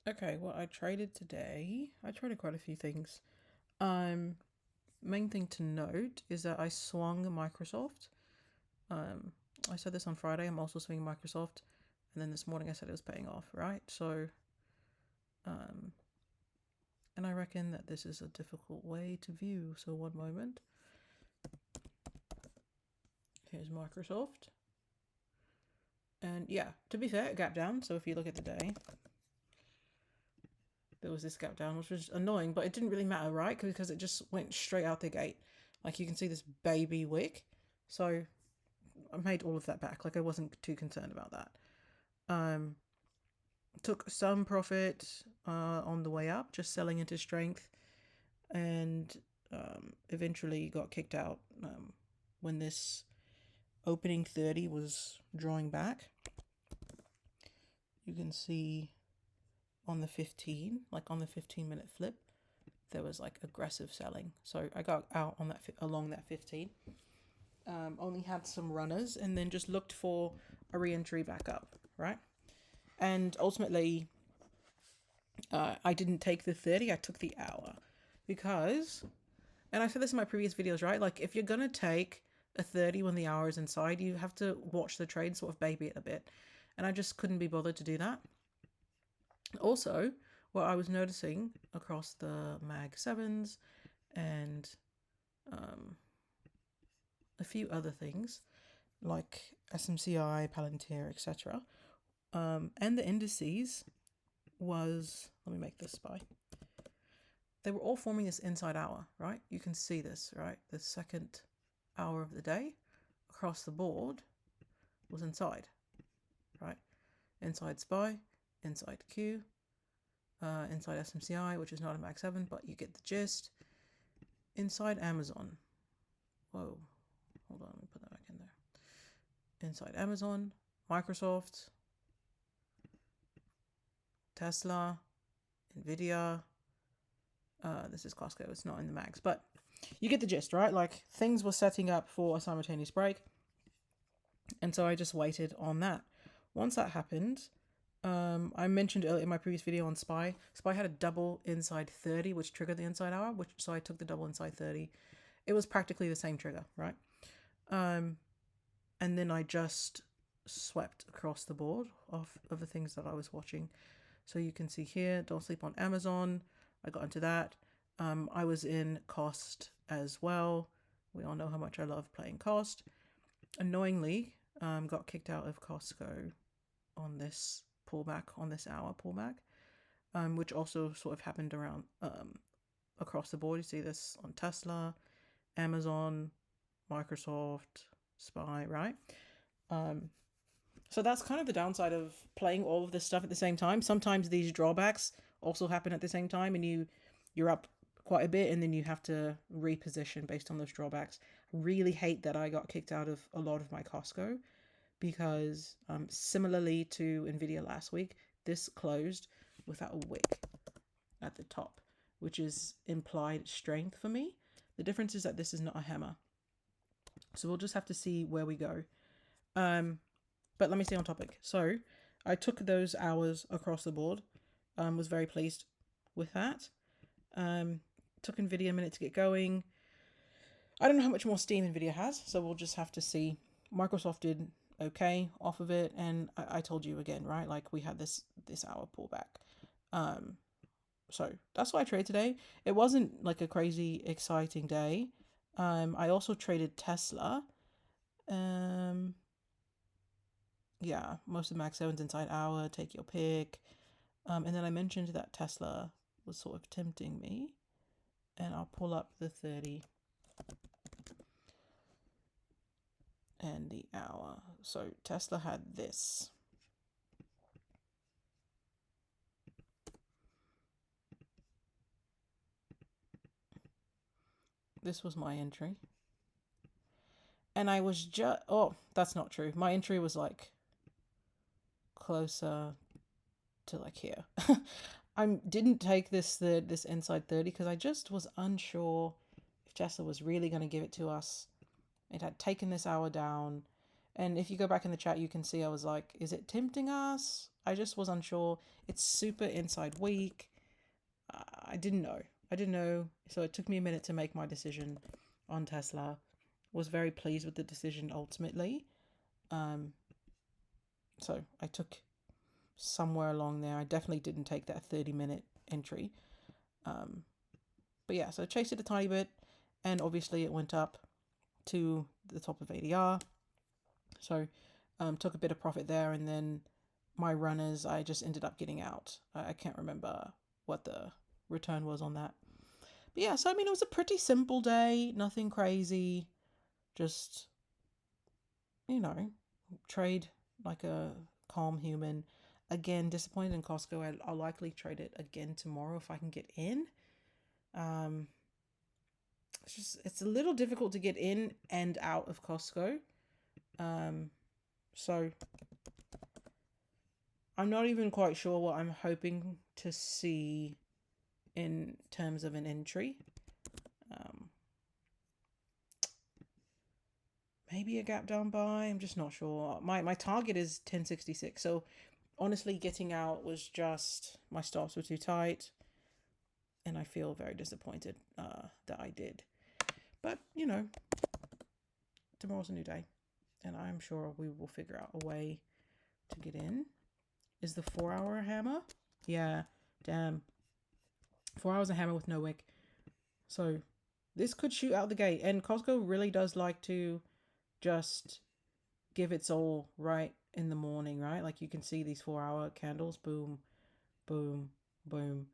Okay, well, I traded today. I traded quite a few things. Main thing to note is that I swung Microsoft. Um, I said this on Friday. I'm also swinging Microsoft, and then this morning I said it was paying off, right? So, um, and I reckon that this is a difficult way to view. So, one moment. Here's Microsoft, and yeah, to be fair, it gapped down. So if you look at the day, there was this gap down, which was annoying, but it didn't really matter, right? Because it just went straight out the gate. Like you can see this baby wick. So I made all of that back. Like I wasn't too concerned about that. Um, Took some profit on the way up, just selling into strength, and eventually got kicked out when this opening 30 was drawing back. You can see on the 15, like on the 15-minute flip, there was like aggressive selling. So I got out on that along that 15. Only had some runners and then just looked for a re-entry back up, right? And ultimately, I didn't take the 30, I took the hour because, and I said this in my previous videos, right? Like if you're gonna take a 30 when the hour is inside, you have to watch the trade, sort of baby it a bit. And I just couldn't be bothered to do that. Also, what I was noticing across the Mag 7s and um, a few other things like SMCI, Palantir, etc., and the indices was, let me make this SPY. They were all forming this inside hour, right? You can see this, right? The second hour of the day across the board was inside, right? Inside SPY, inside Q, inside SMCI, which is not a Mag 7, but you get the gist. Inside Amazon. Whoa, hold on, let me put that back in there. Inside Amazon, Microsoft, Tesla, Nvidia. This is Costco, it's not in the mags, but you get the gist, right? Like things were setting up for a simultaneous break. And so I just waited on that. Once that happened, I mentioned earlier in my previous video on SPY. SPY had a double inside 30, which triggered the inside hour, so I took the double inside 30. It was practically the same trigger, right? And then I just swept across the board of the things that I was watching. So you can see here, don't sleep on Amazon. I got into that. I was in cost as well. We all know how much I love playing cost. Annoyingly, got kicked out of Costco on this pullback, on this hour pullback, which also sort of happened around across the board. You see this on Tesla, Amazon, Microsoft, SPY, right? So that's kind of the downside of playing all of this stuff at the same time. Sometimes these drawbacks also happen at the same time, and you're up quite a bit, and then you have to reposition based on those drawbacks. I really hate that I got kicked out of a lot of my Costco because similarly to Nvidia last week, this closed without a wick at the top, which is implied strength for me. The difference is that this is not a hammer. So we'll just have to see where we go. But let me stay on topic. So I took those hours across the board. Was very pleased with that. Took Nvidia a minute to get going. I don't know how much more steam Nvidia has, so we'll just have to see. Microsoft did okay off of it, and I told you again, right? Like we had this hour pullback. So that's why I traded today. It wasn't like a crazy exciting day. I also traded Tesla. Yeah, most of Max 7's inside hour, take your pick. And then I mentioned that Tesla was sort of tempting me. And I'll pull up the 30 and the hour. So Tesla had this. This was my entry. And I was just, oh, that's not true. My entry was like closer to like here. I didn't take this inside 30 because I just was unsure if Tesla was really going to give it to us. It had taken this hour down. And if you go back in the chat, you can see I was like, is it tempting us? I just was unsure. It's super inside week. I didn't know. So it took me a minute to make my decision on Tesla. Was very pleased with the decision ultimately. So I took somewhere along there. I definitely didn't take that 30-minute entry. But yeah, so I chased it a tiny bit, and obviously it went up to the top of ADR. So took a bit of profit there, and then my runners, I just ended up getting out. I can't remember what the return was on that. But yeah, so I mean, it was a pretty simple day, nothing crazy. Just, trade like a calm human. Again, disappointed in Costco. I'll likely trade it again tomorrow if I can get in. It's a little difficult to get in and out of Costco. So I'm not even quite sure what I'm hoping to see in terms of an entry. Maybe a gap down buy. I'm just not sure. My target is 1066. So honestly, getting out was just, my stops were too tight. And I feel very disappointed that I did. But, tomorrow's a new day. And I'm sure we will figure out a way to get in. Is the 4-hour hammer? Yeah, damn. 4 hours of hammer with no wick. So this could shoot out the gate. And Costco really does like to just give its all right in the morning, right? Like you can see these 4-hour candles. Boom, boom, boom.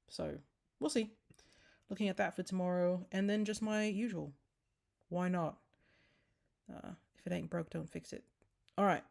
So we'll see. Looking at that for tomorrow. And then just my usual. Why not? If it ain't broke, don't fix it. All right.